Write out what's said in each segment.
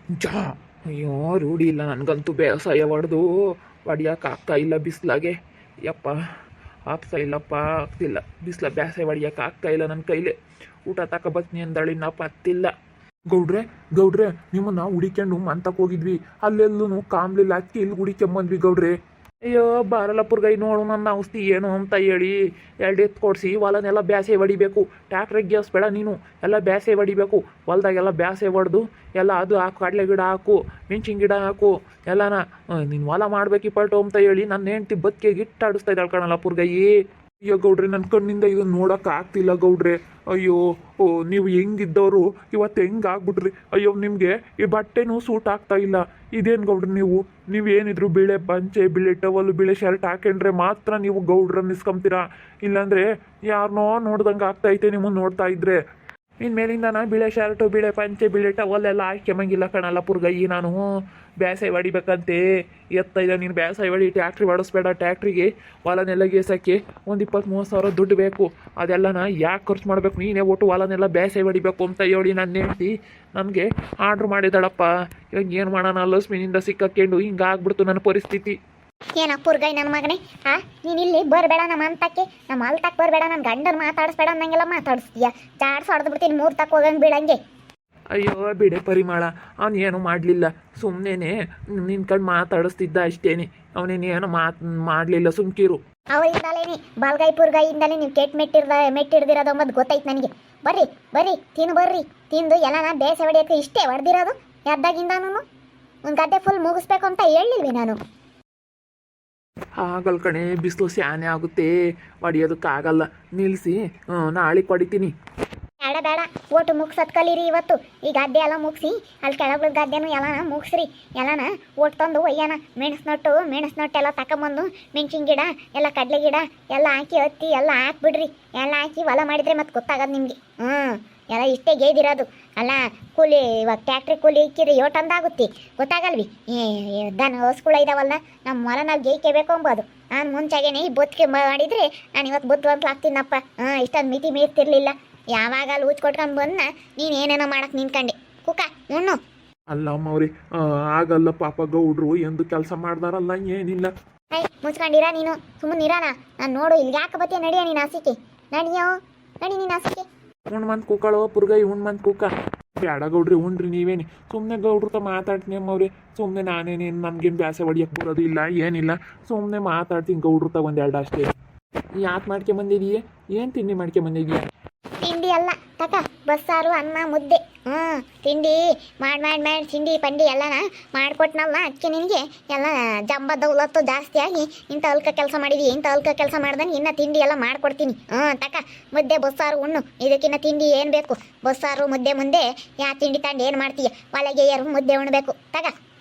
ಜಾ ಅಯ್ಯೋ ರೂಢಿ ಇಲ್ಲ ನನಗಂತೂ ಬೇಸಾಯ ಹೊಡ್ಯೋಕೆ ಆಗ್ತಾ ಇಲ್ಲ ಬಿಸ್ಲಾಗೆ. ಯಪ್ಪ ಆಗ್ತಾ ಇಲ್ಲಪ್ಪ, ಆಗ್ತಿಲ್ಲ ಬಿಸ್ಲ ಬೇಸಾಯ ಹೊಡ್ಯೋಕೆ ಆಗ್ತಾ ಇಲ್ಲ ನನ್ನ ಕೈಲಿ. ಊಟ ತಗೊಬತ್ನಿ ಅಂದಳಿ ನಾ ಪತ್ತಿಲ್ಲ. ಗೌಡ್ರೆ ನಿಮ್ಮನ್ನ ಹುಡಿಕೊಂಡು ಮಂತಕ್ಕೆ ಹೋಗಿದ್ವಿ, ಅಲ್ಲೆಲ್ಲೂ ಕಾಮ್ಲಿಲ್ಲ, ಅದಕ್ಕೆ ಇಲ್ಲಿ ಹುಡಿಕೊಂಬಂದ್ವಿ ಗೌಡ್ರೆ. ಅಯ್ಯೋ ಬಾರಲ್ಲ ಪುರ್ಗೈ ನೋಡು ನನ್ನ ಔಷಧಿ ಏನು ಅಂತ ಹೇಳಿ 2 ಎತ್ತು ಕೊಡಿಸಿ ಹೊಲನೆಲ್ಲ ಬ್ಯಾಸೆ ಹೊಡಿಬೇಕು. ಟ್ಯಾಕ್ಟ್ರಿಗೆ ಗ್ಯಾಸ್ಬೇಡ ನೀನು, ಎಲ್ಲ ಬ್ಯಾಸೆ ಹೊಡಿಬೇಕು. ಹೊಲ್ದಾಗೆಲ್ಲ ಬ್ಯಾಸೆ ಹೊಡೆದು ಎಲ್ಲ ಅದು ಹಾಕು, ಕಡಲೆ ಗಿಡ ಹಾಕು, ಮೆಣಸಿನ ಗಿಡ ಹಾಕು, ಎಲ್ಲನ ನೀನು ಹೊಲ ಮಾಡ್ಬೇಕಿಪ್ಪಟ್ಟು ಅಂತ ಹೇಳಿ ನನ್ನ ಹೆಂಡ್ತಿ ಬದುಕೆ ಗಿಟ್ಟಾಡಿಸ್ತಾ ಇದ್ದಾಳೆ ಕಣಲ್ಲ ಪುರ್ಗೈ. ಅಯ್ಯೋ ಗೌಡ್ರೆ ನನ್ನ ಕಣ್ಣಿಂದ ಇದನ್ನು ನೋಡೋಕೆ ಆಗ್ತಿಲ್ಲ ಗೌಡ್ರೆ. ಅಯ್ಯೋ ನೀವು ಹೆಂಗಿದ್ದವರು ಇವತ್ತು ಹೆಂಗೆ ಆಗ್ಬಿಟ್ರಿ. ಅಯ್ಯೋ ನಿಮಗೆ ಈ ಬಟ್ಟೆನೂ ಸೂಟ್ ಆಗ್ತಾ ಇಲ್ಲ. ಇದೇನು ಗೌಡ್ರೆ ನೀವೇನಿದ್ರು ಬಿಳೆ ಪಂಚೆ, ಬಿಳೆ ಟವಲು, ಬಿಳೆ ಶರ್ಟ್ ಹಾಕೊಂಡ್ರೆ ಮಾತ್ರ ನೀವು ಗೌಡ್ರ ನಿಸ್ಕೊಂತೀರಾ. ಇಲ್ಲಾಂದರೆ ಯಾರನ್ನೋ ನೋಡ್ದಂಗೆ ಆಗ್ತೈತೆ ನಿಮ್ಮನ್ನು ನೋಡ್ತಾ ಇದ್ರೆ. ಇನ್ಮೇಲಿಂದ ನಾನು ಬಿಳೆ ಶರ್ಟು, ಬಿಳೆ ಪಂಚೆ, ಬಿಳೆ ಟವಲ್ ಎಲ್ಲ ಹಾಕ್ಯಮಂಗಿಲ್ಲ ಕಣಲ್ಲ ಪುರ್ಗೈ. ನಾನು ಬೇಸಾಯ ಹೊಡಿಬೇಕಂತೆ ಎತ್ತ ಇಲ್ಲ. ನೀನು ಬೇಸಾಯ ಹೊಡಿ, ಟ್ಯಾಕ್ಟ್ರಿ ಹೊಡಿಸ್ಬೇಡ. ಟ್ಯಾಕ್ಟ್ರಿಗೆ ಹೊಲನೆಲ್ಲ ಗೇಸಕ್ಕೆ ಒಂದು 20-30 ಸಾವಿರ ದುಡ್ಡು ಬೇಕು. ಅದೆಲ್ಲನ ಯಾಕೆ ಖರ್ಚು ಮಾಡಬೇಕು, ನೀನೇ ಒಟ್ಟು ಹೊಲನೆಲ್ಲ ಬೇಸಾಯ ಹೊಡಿಬೇಕು ಅಂತ ಹೇಳಿ ನನ್ನ ಹೆಂಡ್ತಿ ನನಗೆ ಆರ್ಡ್ರ್ ಮಾಡಿದಾಳಪ್ಪ. ಇವಾಗ ಏನು ಮಾಡೋಣ, ಲಕ್ಷ್ಮಿನಿಂದ ಸಿಕ್ಕಕ್ಕೊಂಡು ಹಿಂಗಾಗ್ಬಿಡ್ತು ನನ್ನ ಪರಿಸ್ಥಿತಿ. ಏನ ಪುರ್ಗೈ ನನ್ನ ಮಗನೇ, ನೀನು ಇಲ್ಲಿ ಬರಬೇಡ, ನಮ್ಮ ಅಂತಕ್ಕೆ ನಮ್ಮ ಅಲ್ತಕ್ಕೆ ಬರಬೇಡ, ನನ್ನ ಗಂಡನ ಮಾತಾಡಿಸ್ಬೇಡ ಅನ್ನಂಗೆಲ್ಲ ಮಾತಾಡಿಸ್ತೀಯ. ಜಾಡ್ಸ್ ಹೊಡೆದು ಬಿಡ್ತೀನಿ, 3 ತಕ್ಕ ಹೋಗಂಗೆ ಬೀಳಂಗೆ. ಅಯ್ಯೋ ಬಿಡೆ ಪರಿಮಳ, ಅವನು ಏನು ಮಾಡಲಿಲ್ಲ, ಸುಮ್ಮನೆ ನಿನ್ಕಂಡು ಮಾತಾಡಿಸ್ತಿದ್ದ ಅಷ್ಟೇನೆ. ಅವನೇನು ಮಾಡಲಿಲ್ಲ, ಸುಮ್ಕಿರು. ಅವರಿಂದಲೇ ಬಾಲ್ಗೈ ಪುರ್ಗೈಯಿಂದಲೇ ನೀವು ಕೆಟ್ಟ ಮೆಟ್ಟಿಡ್ದಿರೋದು ಅಂಬದು ಗೊತ್ತೈತೆ ನನಗೆ. ಬರ್ರಿ ತಿಂದು ಎಲ್ಲನ ಬೇಸೆ ಹೊಡಿಯೋಕ್ಕೆ ಇಷ್ಟೇ ಹೊಡೆದಿರೋದು ಎದ್ದಾಗಿಂದಾನು. ಒಂದು ಗದ್ದೆ ಫುಲ್ ಮುಗಿಸ್ಬೇಕು ಅಂತ ಹೇಳಿಲ್ವಿ ನಾನು. ಆಗಲ್ಲ ಕಣೆ, ಬಿಸಿಲು ಸ್ಯಾನೆ ಆಗುತ್ತೆ, ಹೊಡಿಯೋದಕ್ಕಾಗಲ್ಲ. ನಿಲ್ಲಿಸಿ ನಾಳೆ ಹೊಡಿತೀನಿ. ಬೇಡ ಓಟು ಮುಗ್ಸೋದು ಕಲೀರಿ ಇವತ್ತು. ಈ ಗದ್ದೆ ಎಲ್ಲ ಮುಗಿಸಿ ಅಲ್ಲಿ ಕೆಳಗಡೆ ಗದ್ದೆನೂ ಎಲ್ಲನ ಮುಗಿಸ್ರಿ. ಎಲ್ಲನ ಓಟ್ ತಂದು ಒಯ್ಯೋಣ. ಮೆಣಸ್ನೊಟ್ಟು ಎಲ್ಲ ತಗೊಂಬಂದು ಮೆಣಸಿನ ಗಿಡ ಎಲ್ಲ, ಕಡಲೆ ಗಿಡ ಎಲ್ಲ ಹಾಕಿ ಹತ್ತಿ ಎಲ್ಲ ಹಾಕ್ಬಿಡ್ರಿ. ಎಲ್ಲ ಹಾಕಿ ಹೊಲ ಮಾಡಿದರೆ ಮತ್ತೆ ಗೊತ್ತಾಗೋದು ನಿಮಗೆ. ಎಲ್ಲ ಇಷ್ಟೇ ಗೇದಿರೋದು ಅಲ್ಲ. ಕೂಲಿ ಇವಾಗ ಟ್ಯಾಕ್ಟ್ರಿ ಕೂಲಿ ಇಕ್ಕಿರಿ ಯೋಟಂದಾಗುತ್ತೆ, ಗೊತ್ತಾಗಲ್ವಿ. ದನ ಹಸುಗಳು ಇದಾವಲ್ಲ, ನಮ್ಮ ಹೊಲ ನಾವು ಗೇಯ್ಕೋಬೇಕು ಅಂಬೋದು. ನಾನು ಮುಂಚಾಗೇನೆ ಈ ಬದುಕೆ ಮಾಡಿದರೆ ನಾನು ಇವತ್ತು ಬುದ್ಧಿವಂತ ಆಗ್ತೀನಪ್ಪ. ಇಷ್ಟೊಂದು ಮಿತಿ ಮೀರ್ತಿರ್ಲಿಲ್ಲ. ಯಾವಾಗ ಅಲ್ಲಿ ಊಚ್ ಕೊಟ್ಕೊಂಡು ಬಂದ ನೀನು ಏನೇನೋ ಮಾಡಕ್ಕೆ ನಿಂತ್ಕೊಂಡೆ. ಕುಕ್ಕ ಉಣ್ಣು. ಅಲ್ಲ ಅಮ್ಮವ್ರಿ, ಆಗಲ್ಲ ಪಾಪ, ಗೌಡ್ರು ಎಂದು ಕೆಲಸ ಮಾಡ್ದಾರಲ್ಲ, ಏನಿಲ್ಲ. ಮುಚ್ಕೊಂಡಿರ ನೀನು, ಸುಮ್ಮನೆ ಇರಾನ. ನಾನು ನೋಡು ಇಲ್ಲಿ ಯಾಕೆ ಬತ್ತೀಯ, ನಡಿಯ ನೀನು ಹಸಿಕೆ, ನಡಿ ನೀನು ಹಸಿಕೆ. ಉಣ್ಮಂತ್ ಕೂಕಳು ಪುರ್ಗೈ, ಉಣ್ಮಂತ್ ಕೂಕ. ಬೇಡ ಗೌಡ್ರಿ, ಉಣ್ರಿ ನೀವೇನಿ. ಸುಮ್ಮನೆ ಗೌಡ್ರತ ಮಾತಾಡ್ತೀನಿ ಅಮ್ಮವ್ರಿ. ಸುಮ್ಮನೆ ನಾನೇನೇನು ನಮ್ಗೇನು ಬ್ಯಾಸೆ ಹೊಡಿಯಕ್ಕೆ ಬರೋದು ಇಲ್ಲ, ಏನಿಲ್ಲ. ಸುಮ್ಮನೆ ಮಾತಾಡ್ತೀನಿ ಗೌಡ್ರತ 1-2 ಅಷ್ಟೇ. ಯಾಕೆ ಮಾಡ್ಕೊಂಬಂದಿದೀಯ, ಏನು ತಿಂಡಿ ಮಾಡ್ಕೊಂಬಂದಿದೀಯ? ತಿಂಡಿ ಅಲ್ಲ ತಕ, ಬಸ್ಸಾರು, ಅನ್ನ, ಮುದ್ದೆ. ತಿಂಡಿ ಮಾಡಿ ತಿಂಡಿ ಪಂಡಿ ಎಲ್ಲನ ಮಾಡಿಕೊಟ್ನಲ್ಲ. ಅದಕ್ಕೆ ನಿನಗೆ ಎಲ್ಲ ಜಂಬ ದೌಲತ್ತು ಜಾಸ್ತಿ ಆಗಿ ಇಂಥ ಅಲ್ಕ ಕೆಲಸ ಮಾಡಿದಿ. ಇಂಥ ಅಲ್ಕ ಕೆಲಸ ಮಾಡ್ದಂಗೆ ಇನ್ನು ತಿಂಡಿ ಎಲ್ಲ ಮಾಡಿಕೊಡ್ತೀನಿ. ತಕ, ಮುದ್ದೆ ಬಸ್ಸಾರು ಉಣ್ಣು. ಇದಕ್ಕಿನ್ನ ತಿಂಡಿ ಏನು ಬೇಕು? ಬಸ್ಸಾರು ಮುದ್ದೆ ಯಾ ತಿಂಡಿ ತಂಡು ಏನು ಮಾಡ್ತೀಯ? ಒಳಗೆ ಯಾರು ಮುದ್ದೆ ಉಣ್ಬೇಕು. ತಗ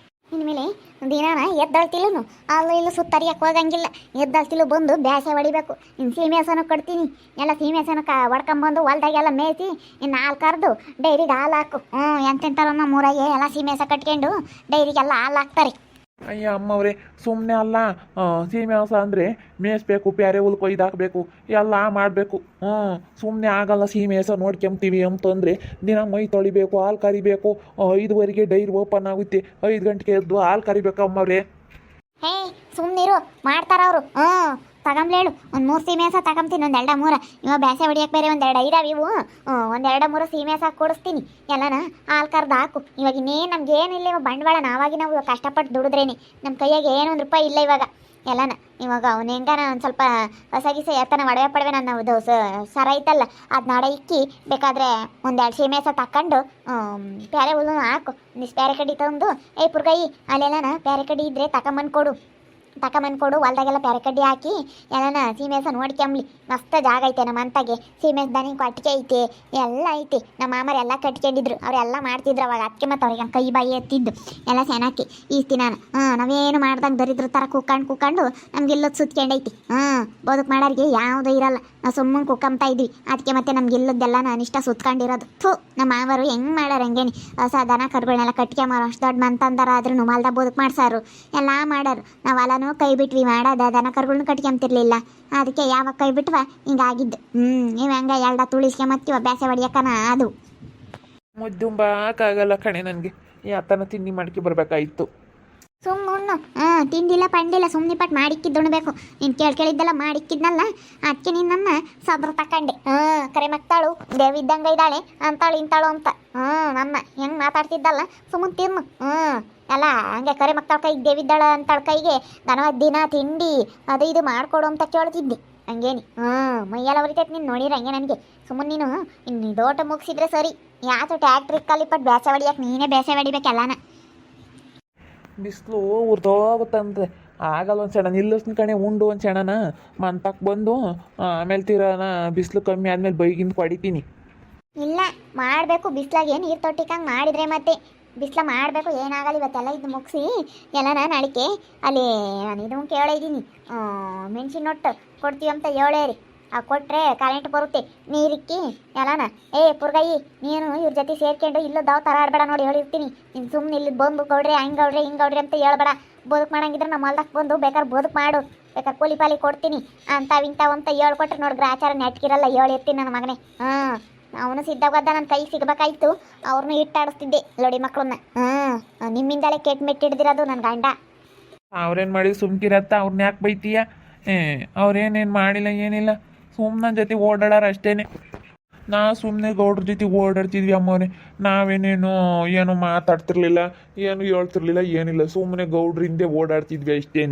ಇನ್ಮೇಲೆ ದಿನಾನ ಎದ್ದಾಳ್ತಿಲ್ಲನು ಅಲ್ಲೂ ಇಲ್ಲೂ ಸುತ್ತರಿಯಕ್ಕೆ ಹೋಗಂಗಿಲ್ಲ. ಎದ್ದಾಳ್ತಿಲ್ಲ ಬಂದು ಬ್ಯಾಸೆ ಹೊಡಿಬೇಕು. ಇನ್ನು ಸೀಮೆಸನ ಕಟ್ತೀನಿ. ಎಲ್ಲ ಸೀಮೆಸನ ಹೊಡ್ಕೊಂಬಂದು ಹೊಲ್ದಾಗೆಲ್ಲ ಮೇಯಿಸಿ ಇನ್ನು ಹಾಲು ಕರೆದು ಡೈರಿಗೆ ಹಾಲು ಹಾಕು. ಎಂತೆಂತಾರ ನಮ್ಮ ಊರಾಗೆ ಎಲ್ಲ ಸೀಮೆಸ ಕಟ್ಕೊಂಡು ಡೈರಿಗೆಲ್ಲ ಹಾಲು ಹಾಕ್ತಾರೆ. ಅಯ್ಯ ಅಮ್ಮವ್ರೆ, ಸುಮ್ಮನೆ ಅಲ್ಲ. ಸೀಮೆ ಹಸ ಅಂದರೆ ಮೇಯಿಸ್ಬೇಕು, ಪ್ಯಾರೆ ಹುಲ್ ಕೊಯ್ದಾಕಬೇಕು, ಎಲ್ಲ ಮಾಡಬೇಕು. ಸುಮ್ಮನೆ ಆಗಲ್ಲ. ಸೀಮೆ ಹಸ ನೋಡ್ಕೊಂತೀವಿ ಅಂತಂದರೆ ದಿನ ಮೈ ತೊಳಿಬೇಕು, ಹಾಲು ಕರಿಬೇಕು. 5:15 ಡೈರಿ ಓಪನ್ ಆಗುತ್ತೆ. 5 ಗಂಟೆಗೆ ಎದ್ದು ಹಾಲು ಕರಿಬೇಕು ಅಮ್ಮವ್ರೆ. ಹೇ ಸುಮ್ಮನಿರು, ಮಾಡ್ತಾರ ಅವರು. ತಗೊಂಬ್ಲೇಳು ಒಂದು 3 ಸೀಮೆಸ ತಗೊಂತೀನಿ. 1-2-3 ಇವಾಗ ಬ್ಯಾಸೆ ಹೊಡಿಯಕ್ಕೆ ಬೇರೆ 1-2 ಇದಾವೆ ಇವು. 1-2-3 ಸೀಮೆಸ ಕೊಡಿಸ್ತೀನಿ. ಎಲ್ಲನ ಹಾಲು ಕರ್ದು ಹಾಕು. ಇವಾಗ ಇನ್ನೇನು ನಮ್ಗೇನಿಲ್ಲ ಇವಾಗ ಬಂಡವಾಳ. ನಾವಾಗಿ ನಾವು ಕಷ್ಟಪಟ್ಟು ದುಡಿದ್ರೇನೆ ನಮ್ಮ ಕೈಯಾಗೆ ಏನು 1 ರೂಪಾಯಿ ಇಲ್ಲ ಇವಾಗ. ಎಲ್ಲನ ಇವಾಗ ಅವ್ನು ಹೆಂಗಾನ ಒಂದು ಸ್ವಲ್ಪ ಹೊಸಗಿಸ ಎತ್ತನ ಒಡವೆ ಪಡವೆ ನನ್ನದು ಸರ ಐತಲ್ಲ, ಅದು ನಾಡ ಇಕ್ಕಿ ಬೇಕಾದರೆ 1-2 ಸೀಮೆಸ ತಕೊಂಡು ಪ್ಯಾರೆ ಹುಲ್ಲು ಹಾಕು. ಪ್ಯಾರೆ ಕಡ್ಡಿ ತಂದು ಪುರ್ಗೈ ಅಲ್ಲೆಲ್ಲನ ಪ್ಯಾರೆ ಕಡ್ಡಿ ಇದ್ದರೆ ತಗೊಂಬಂದ್ಕೊಡು. ಹೊಲ್ದಾಗೆಲ್ಲ ಪ್ಯಾರೆ ಕಡ್ಡಿ ಹಾಕಿ ಎಲ್ಲನ ಸೀಮೆಸ ನೋಡ್ಕೊಂಬ್ಲಿ. ಮಸ್ತ್ ಜಾಗ ಐತೆ ನಮ್ಮ ಅಂತಾಗೆ. ಸೀಮೆಸ್ ದನಿ ಕಟ್ಕೆ ಐತೆ, ಎಲ್ಲ ಐತೆ. ನಮ್ಮ ಮಾಮರು ಎಲ್ಲ ಕಟ್ಕೊಂಡಿದ್ರು, ಅವರೆಲ್ಲ ಮಾಡ್ತಿದ್ರು ಅವಾಗ. ಅದಕ್ಕೆ ಮತ್ತು ಅವ್ರಿಗೆ ಕೈ ಬಾಯಿ ಎತ್ತಿದ್ದು ಎಲ್ಲ ಸೆನಾಕಿ ಈ ದಿನ ನಾವೇನು ಮಾಡ್ದಂಗೆ ದರಿದ್ರ ಥರ ಕುಕ್ಕೊಂಡು ನಮ್ಗೆಲ್ಲದು ಸುತ್ಕೊಂಡೈತಿ. ಬದುಕು ಮಾಡೋರಿಗೆ ಯಾವುದೂ ಇರಲ್ಲ. ನಾವು ಸುಮ್ಮನೆ ಕುಕ್ಕಂತ ಇದ್ವಿ. ಅದಕ್ಕೆ ಮತ್ತೆ ನಮ್ಗೆಲ್ಲದ್ದೆಲ್ಲ ನಾನು ಇಷ್ಟ ಸುತ್ಕೊಂಡಿರೋದು. ನಮ್ಮ ಮಾವರು ಹೆಂಗೆ ಮಾಡ್ಯಾರ ಹಂಗೇನಿ. ಹೊಸ ದನ ಕರುಗಳನ್ನೆಲ್ಲ ಕಟ್ಕೊಂಬಾರು. ಅಷ್ಟು ದೊಡ್ಡ ಮಂತಂದಾರ ಆದ್ರೂ ಹೊಲ್ದಾಗ ಬದುಕು ಮಾಡ್ಸಾರು, ಎಲ್ಲ ಮಾಡಾರು. ನಾವು ಹೊಲನೂ ಕೈ ಬಿಟ್ವಿ ಮಾಡೋದ. ದನ ಕರುಗಳನ್ನೂ ಕಟ್ಕೊಂತಿರ್ಲಿಲ್ಲ. ಅದಕ್ಕೆ ಯಾವಾಗ ಕೈ ಬಿಟ್ವ ಹಿಂಗಾಗಿದ್ದು. ನೀವು ಹೆಂಗೆ ಎಲ್ಡ ತುಳಿಸ್ಕೊಂಬತ್ತೀವ ಬ್ಯಾಸೆ ಹೊಡಿಯಕ್ಕನ ಅದು. ಮುದ್ದುಂಬಾಕಾಗಲ್ಲ ಕಣೆ ನನಗೆ. ಯಾತನ ತಿಂಡಿ ಮಾಡ್ಕೊ ಬರ್ಬೇಕಾಯ್ತು. ಸುಮ್ಮನೆ ಉಣ್ಣು. ತಿಂಡಿಲ್ಲ ಪಂಡಿಲ್ಲ ಸುಮ್ಮನೆ ಪಟ್ಟು ಮಾಡಿಕ್ಕಿದ್ದು ಉಣ್ಬೇಕು. ನೀನು ಕೇಳಿದ್ದೆಲ್ಲ ಮಾಡಿಕ್ಕಿದ್ನಲ್ಲ, ಅದಕ್ಕೆ ನಿನ್ನನ್ನು ಸದ್ರ ತಕೊಂಡೆ. ಕರೆ ಮಕ್ತಾಳು ದೇವಿದ್ದಂಗೆ ಇದ್ದಾಳೆ ಅಂತಾಳು ಇಂತಾಳು ಅಂತ. ನನ್ನ ಹೆಂಗೆ ಮಾತಾಡ್ತಿದ್ದಲ್ಲ ಸುಮ್ಮನೆ ತಿನ್ನು. ಎಲ್ಲ ಹಂಗೆ ಕರೆ ಮಕ್ತಾಳ ಕೈಗೆ ದೇವಿದ್ದಾಳ ಅಂತಾಳ ಕೈಗೆ ದನವ ದಿನ ತಿಂಡಿ ಅದು ಇದು ಮಾಡಿಕೊಡು ಅಂತ ಕೇಳ್ತಿದ್ದೆ. ಹಂಗೇನಿ ಮೈಯೆಲ್ಲ ಉರಿತೈತೆ ನೀನು ನೋಡಿದ್ರೆ ಹಂಗೆ ನನಗೆ. ಸುಮ್ಮನೆ ನೀನು ಇನ್ನು ದೋಟ ಮುಗಿಸಿದ್ರೆ ಸರಿ. ಯಾತು ಟ್ಯಾಕ್ಟ್ರಿ ಕಲಿಪಟ್ಟು ಬೇಸೆ ಹೊಡಿಯಕ್ಕೆ ನೀನೇ ಬೇಸೆ ಹೊಡಿಬೇಕೆಲ್ಲನ. ಬಿಸಿಲು ಉರ್ದೋಗುತ್ತಂತೆ. ಆಗಲ್ಲ ಒಂದು ಸೆಣ ನಿಲ್ಲಿಸ್ನ ಕಣೆ ಉಂಡು ಒಂದು ಸೆಣನ ಮಂತಕ್ಕೆ ಬಂದು ಆಮೇಲೆ ತೀರನ ಬಿಸಿಲು ಕಮ್ಮಿ ಆದಮೇಲೆ ಬೈಗಿಂದ ಹೊಡಿತೀನಿ. ಇಲ್ಲ ಮಾಡಬೇಕು. ಬಿಸ್ಲಾಗೆ ನೀರು ತೊಟ್ಟಿಕ್ಕಂಗೆ ಮಾಡಿದರೆ ಮತ್ತೆ ಬಿಸ್ಲ ಮಾಡಬೇಕು. ಏನಾಗಲ್ಲ ಇವತ್ತೆಲ್ಲ ಇದು ಮುಗಿಸಿ ಎಲ್ಲನ ನಾಳಿಕೆ ಅಲ್ಲಿ ನಾನು ಇದು ಕೇಳಿದ್ದೀನಿ. ಮೆಣಸಿನ ಒಟ್ಟು ಕೊಡ್ತೀವಿ ಅಂತ ಹೇಳೇರಿ. ಕೊಟ್ಟರೆ ಕರೆಂಟ್ ಬರುತ್ತೆ ನೀರಿಕ್ಕಿ ಎಲ್ಲನ. ಪುರ್ಗಯ್ಯಿ ನೀನು ಇವ್ರ ಜೊತೆ ಸೇರ್ಕೊಂಡು ಇಲ್ಲೂ ದಾವ್ ಥರ ಆಡಬೇಡ ನೋಡಿ ಹೇಳಿರ್ತೀನಿ. ನೀನು ಸುಮ್ಮನೆ ಇಲ್ಲಿ ಬಂದು ಗೌಡ್ರೆ ಹಂಗೌಡ್ರೆ ಹಿಂಗೌಡ್ರೆ ಅಂತ ಹೇಳ್ಬೇಡ. ಬದುಕು ಮಾಡಂಗಿದ್ರೆ ನಮ್ಮ ಹೊಲ್ದಕ್ಕೆ ಬಂದು ಬೇಕಾದ್ರೆ ಬದುಕು ಮಾಡು, ಬೇಕಾದ್ರೆ ಕೂಲಿ ಪಾಲಿ ಕೊಡ್ತೀನಿ ಇಂಥವು ಅಂತ ಹೇಳ್ಕೊಟ್ರೆ ನೋಡಿ ಗ್ರಾಚಾರ ನೆಟ್ಕಿರಲ್ಲ ಹೇಳಿರ್ತೀನಿ ನನ್ನ ಮಗನೇ. ಅವನು ಸಿದ್ಧವಾದ ನನ್ನ ಕೈ ಸಿಗಬೇಕಾಯ್ತು. ಅವ್ರನ್ನೂ ಇಟ್ಟಾಡಿಸ್ತಿದ್ದೆ ಲೊಡಿ ಮಕ್ಕಳನ್ನ. ನಿಮ್ಮಿಂದಲೇ ಕೆಟ್ಟ ಮೆಟ್ಟಿಡ್ದಿರೋದು ನನ್ನ ಗಂಡ. ಅವ್ರೇನು ಮಾಡಿದ್ರು ಸುಮ್ಕಿರತ್ತ, ಅವ್ರನ್ನ ಯಾಕೆ ಬೈತೀಯ? ಅವ್ರೇನೇನು ಮಾಡಿಲ್ಲ ಏನಿಲ್ಲ, ಸುಮ್ಮನೆ ಜೊತೆ ಓಡಾಡಾರ ಅಷ್ಟೇ. ನಾ ಸುಮ್ಮನೆ ಗೌಡ್ರ ಜೊತೆ ಓಡಾಡ್ತಿದ್ವಿ ಅಮ್ಮವ್ರೆ. ನಾವೇನೇನು ಏನು ಮಾತಾಡ್ತಿರ್ಲಿಲ್ಲ, ಏನು ಹೇಳ್ತಿರ್ಲಿಲ್ಲ, ಏನಿಲ್ಲ. ಸುಮ್ಮನೆ ಗೌಡ್ರ ಹಿಂದೆ ಓಡಾಡ್ತಿದ್ವಿ ಅಷ್ಟೇ.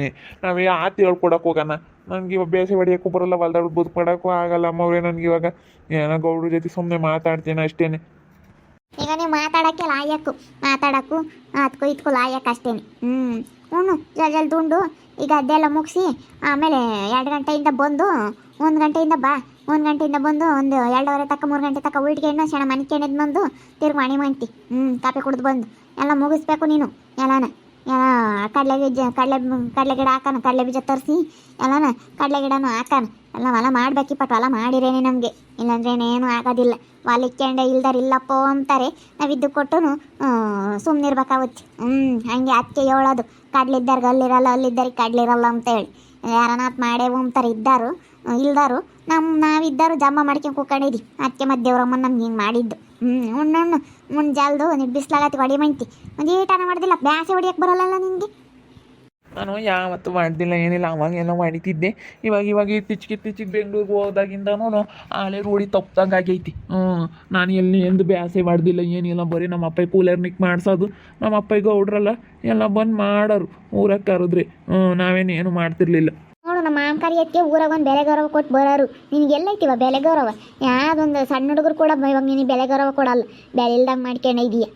ನಾವೇ ಆತ ಹೇಳ್ಕೊಡಕ್ಕೆ ಹೋಗೋಣ. ನನಗೆ ಇವಾಗ ಬೇಸೆ ಹೊಡಿಯೋಕ್ಕೂ ಬರೋಲ್ಲ, ಹೊಲ್ದಾಳು ಬದುಕು ಮಾಡೋಕ್ಕೂ ಆಗಲ್ಲ ಅಮ್ಮವ್ರೆ. ನನಗೆ ಇವಾಗ ಏನೋ ಗೌಡ್ರ ಜೊತೆ ಸುಮ್ಮನೆ ಮಾತಾಡ್ತೇನೆ ಅಷ್ಟೇ. ಈಗ ನೀವು ಮಾತಾಡೋಕ್ಕೆ ಲಾಯಕ್ಕು, ಮಾತಾಡೋಕ್ಕೂ ಅದಕ್ಕೂ ಇದಕ್ಕೂ ಲಾಯಕ್ ಅಷ್ಟೇ. ಉಣ್ಣು ಜಲ್ದಿ ಉಂಡು. ಈಗ ಅದೆಲ್ಲ ಮುಗಿಸಿ ಆಮೇಲೆ 2 ಗಂಟೆಯಿಂದ ಬಂದು 1 ಗಂಟೆಯಿಂದ ಬಾ. 1 ಗಂಟೆಯಿಂದ ಬಂದು ಒಂದು 2:30 ತಕ್ಕ 3 ಗಂಟೆ ತಕ್ಕ ಉಳ್ಟ್ಕೊಂಡು ಸಣ್ಣ ಮನಿಕೆಣೆದು ಬಂದು ತಿರ್ಗಿ ಮಣಿ ಮಾಡ್ತಿ. ಕಾಫಿ ಕುಡ್ದು ಬಂದು ಎಲ್ಲ ಮುಗಿಸ್ಬೇಕು ನೀನು ಎಲ್ಲನ. ಕಡಲೆ ಗಿಡ ಹಾಕೋಣ, ಕಡಲೆ ಬೀಜ ತರಿಸಿ ಎಲ್ಲನ ಕಡಲೆ ಗಿಡನೂ ಹಾಕೋಣ. ಹೊಲ ಮಾಡ್ಬೇಕಿಪ್ಪಟ್ಟು ಹೊಲ ಮಾಡಿರೇನೆ ನಮಗೆ. ಇಲ್ಲಾಂದ್ರೆ ಏನು ಆಗೋದಿಲ್ಲ. ಹೊಲಿಕ್ಕೊಂಡೆ ಇಲ್ಲಪ್ಪೋ ಅಂತಾರೆ. ನಾವಿದ್ದು ಕೊಟ್ಟು ಸುಮ್ಮನಿರ್ಬೇಕಾಗುತ್ತೆ. ಹಂಗೆ ಅದಕ್ಕೆ ಹೇಳೋದು, ಕಡ್ಲಿದ್ದಾರ್ಗೆ ಅಲ್ಲಿರಲ್ಲ, ಅಲ್ಲಿದ್ದರಿಗೆ ಕಡ್ಲಿರಲ್ಲ ಅಂತ ಹೇಳಿ. ಯಾರನಾತ್ ಮಾಡೇವು ಅಂತಾರೆ ಇದ್ದಾರು, ಇಲ್ದಾರು ನಾವಿದ್ದಾರು ಜಮ್ಮ ಮಾಡ್ಕೊಂಡು ಕೂಕೊಂಡಿದ್ವಿ. ಅದಕ್ಕೆ ಮಧ್ಯವ್ರಮ್ಮನ ನಮ್ಗೆ ಹಿಂಗೆ ಮಾಡಿದ್ದು. ಉಣ್ಣು ಮುಂಜಾಲ್ದು ನೀವು ಬಿಸ್ಲಾಗತ್ತಿ ಹೊಡಿ ಮಂತಿ ಒಂದು ಈಟನ ಮಾಡ್ದಿಲ್ಲ. ಬ್ಯಾಸೆ ಹೊಡಿಯಕ್ಕೆ ಬರೋಲ್ಲ ನಿನಗೆ. ನಾನು ಯಾವತ್ತೂ ಮಾಡ್ದಿಲ್ಲ ಏನಿಲ್ಲ, ಅವಾಗೆಲ್ಲ ಮಾಡಿತಿದ್ದೆ. ಇವಾಗ ಇತ್ತೀಚೆಗೆ ಬೆಂಗ್ಳೂರಿಗೆ ಹೋದಾಗಿಂದನೂ ಆಳೆ ರೂಢಿ ತಪ್ಪದಂಗೆ ಆಗೈತಿ. ನಾನು ಎಲ್ಲಿ ಎಂದು ಬ್ಯಾಸೆ ಮಾಡ್ದಿಲ್ಲ ಏನಿಲ್ಲ. ಬರೀ ನಮ್ಮ ಅಪ್ಪ ಕೂಲರ್ನಿಕ್ ಮಾಡಿಸೋದು. ನಮ್ಮ ಅಪ್ಪ ಗೌಡ್ರಲ್ಲ ಎಲ್ಲ ಬಂದು ಮಾಡೋರು ಊರಾಗ ಕರೆದ್ರೆ. ನಾವೇನೇನು ಮಾಡ್ತಿರ್ಲಿಲ್ಲ. ನೋಡು ನಮ್ಮ ಮಾಮಕಾರಿಯಕ್ಕೆ ಊರಾಗ ಒಂದು ಬೆಲೆ ಗೌರವ ಕೊಟ್ಟು ಬರೋರು. ನಿನಗೆಲ್ಲೈತಿವ ಬೆಲೆ ಗೌರವ? ಯಾವುದೊಂದು ಸಣ್ಣ ಹುಡುಗರು ಕೂಡ ಇವಾಗ ನಿನಗೆ ಬೆಲೆ ಗೌರವ ಕೊಡಲ್ಲ. ಬೆಲೆ ಇಲ್ದಂಗೆ ಮಾಡ್ಕೊಂಡಿದೀಯ.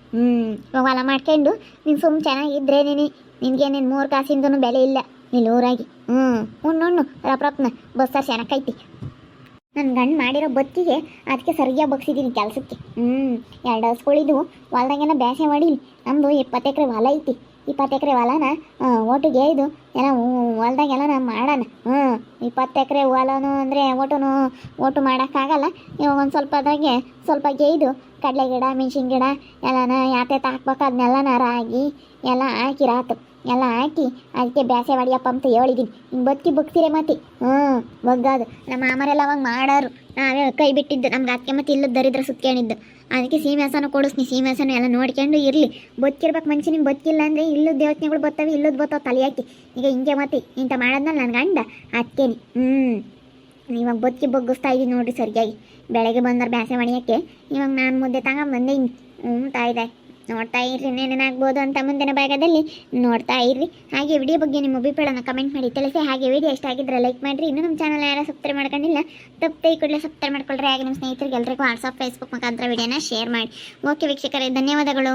ಇವಾಗ ಹೊಲ ಮಾಡ್ಕೊಂಡು ನೀನು ಸುಮ್ಮನೆ ಚೆನ್ನಾಗಿದ್ರೆ ನಿನಗೇನೇನು 3 ಕಾಸಿಂದನೂ ಬೆಲೆ ಇಲ್ಲ ಇಲ್ಲಿ ಊರಾಗಿ. ಉಣ್ಣು ರಪ್ರಪ್ನ ಬಸ್ಸಾರು ಚೆನ್ನಾಗೈತಿ. ನನ್ನ ಗಂಡು ಮಾಡಿರೋ ಬತ್ತಿಗೆ ಅದಕ್ಕೆ ಸರಿಯಾಗಿ ಬಗ್ಸಿದ್ದೀನಿ ಕೆಲಸಕ್ಕೆ. 2 ಹಸ್ಗಳಿದ್ವು ಹೊಲ್ದಾಗೆಲ್ಲ ಬ್ಯಾಸೆ ಮಾಡಿಲಿ. ನಮ್ಮದು 20 ಎಕರೆ ಹೊಲ ಐತಿ. 20 ಎಕರೆ ಹೊಲನ ಒಟ್ಟಿಗೆ ಇದು ಎಲ್ಲ ಹೊಲ್ದಾಗೆಲ್ಲ ನಾವು ಮಾಡೋಣ. 20 ಎಕರೆ ಹೊಲನು ಅಂದರೆ ಒಟ್ಟು ಮಾಡೋಕ್ಕಾಗಲ್ಲ. ಇವಾಗ ಒಂದು ಸ್ವಲ್ಪ ಅದ್ರಾಗೆ ಸ್ವಲ್ಪ ಗೇಯ್ದು ಕಡಲೆ ಗಿಡ ಮೆಣಸಿನ ಗಿಡ ಎಲ್ಲನ ಯಾತೆ ಹಾಕ್ಬೇಕು. ಅದನ್ನೆಲ್ಲ ರಾಗಿ ಎಲ್ಲ ಹಾಕಿರಾತು. ಎಲ್ಲ ಹಾಕಿ ಅದಕ್ಕೆ ಬ್ಯಾಸೆ ಹೊಡಿಯಪ್ಪ ಅಂತ ಹೇಳಿದ್ದೀನಿ. ಹಿಂಗೆ ಬಗ್ಸಿರೆ ಮತ್ತೆ ಬಗ್ಗದು. ನಮ್ಮ ಮಾಮರೆಲ್ಲ ಅವಾಗ ಮಾಡೋರು, ನಾವೇ ಕೈ ಬಿಟ್ಟಿದ್ದು. ನಮ್ಗೆ ಅದಕ್ಕೆ ಮತ್ತೆ ಇಲ್ಲದ ದರಿದ್ರ ಸುತ್ಕೊಂಡಿದ್ದು. ಅದಕ್ಕೆ ಸೀಮೆಸನ ಕೊಡಿಸ್ನಿ. ಸೀಮೆಸನ ಎಲ್ಲ ನೋಡ್ಕೊಂಡು ಇರಲಿ. ಬದುಕಿರ್ಬೇಕು ಮನುಷ್ಯನಿಗೆ. ಬದುಕಿಲ್ಲ ಅಂದರೆ ಇಲ್ಲದ ಯೋಚನೆಗಳು ಬರ್ತವೆ, ಇಲ್ಲದ ಬರ್ತಾವೆ ತಲೆ ಹಾಕಿ. ಈಗ ಹಿಂಗೆ ಮತ್ತೆ ಇಂಥ ಮಾಡೋದ್ನಲ್ಲ ನನ್ನ ಗಂಡ ಅದಕ್ಕೇನೆ. ಇವಾಗ ಬಗ್ಗಿಸ್ತಾ ಇದ್ದೀನಿ ನೋಡಿರಿ ಸರಿಯಾಗಿ. ಬೆಳಗ್ಗೆ ಬಂದ್ರೆ ಬ್ಯಾಸೆ ಹೊಡಿಯೋಕ್ಕೆ ಇವಾಗ ನಾನು ಮುದ್ದೆ ತಗೊಂಬಂದಿನಿ. ತಾಯಿದೆ ನೋಡ್ತಾ ಇರ್ರಿ ಏನೇನಾಗ್ಬೋದು ಅಂತ ಮುಂದಿನ ಭಾಗದಲ್ಲಿ ನೋಡ್ತಾ ಇರ್ರಿ. ಹಾಗೆ ವಿಡಿಯೋ ಬಗ್ಗೆ ನಿಮ್ಮ ಅಭಿಪ್ರಾಯನ ಕಮೆಂಟ್ ಮಾಡಿ ತಿಳಿಸಿ. ಹಾಗೆ ವಿಡಿಯೋ ಇಷ್ಟ ಆಗಿದ್ರೆ ಲೈಕ್ ಮಾಡಿರಿ. ಇನ್ನೂ ನಮ್ಮ ಚಾನಲ್ ಯಾರು ಸಬ್ಸ್ಕ್ರೈಬ್ ಮಾಡ್ಕೊಂಡಿಲ್ಲ ತಪ್ಪೇ ಈ ಕೂಡಲೇ ಸಬ್ಸ್ಕ್ರೈಬ್ ಮಾಡ್ಕೊಳ್ರಿ. ಹಾಗೆ ನಿಮ್ಮ ಸ್ನೇಹಿತರಿಗೆ ಎಲ್ಲರಿಗೂ ವಾಟ್ಸಪ್ ಫೇಸ್ಬುಕ್ ಮುಖಾಂತರ ವಿಡಿಯೋನ ಶೇರ್ ಮಾಡಿ. ಓಕೆ ವೀಕ್ಷಕರೇ, ಧನ್ಯವಾದಗಳು.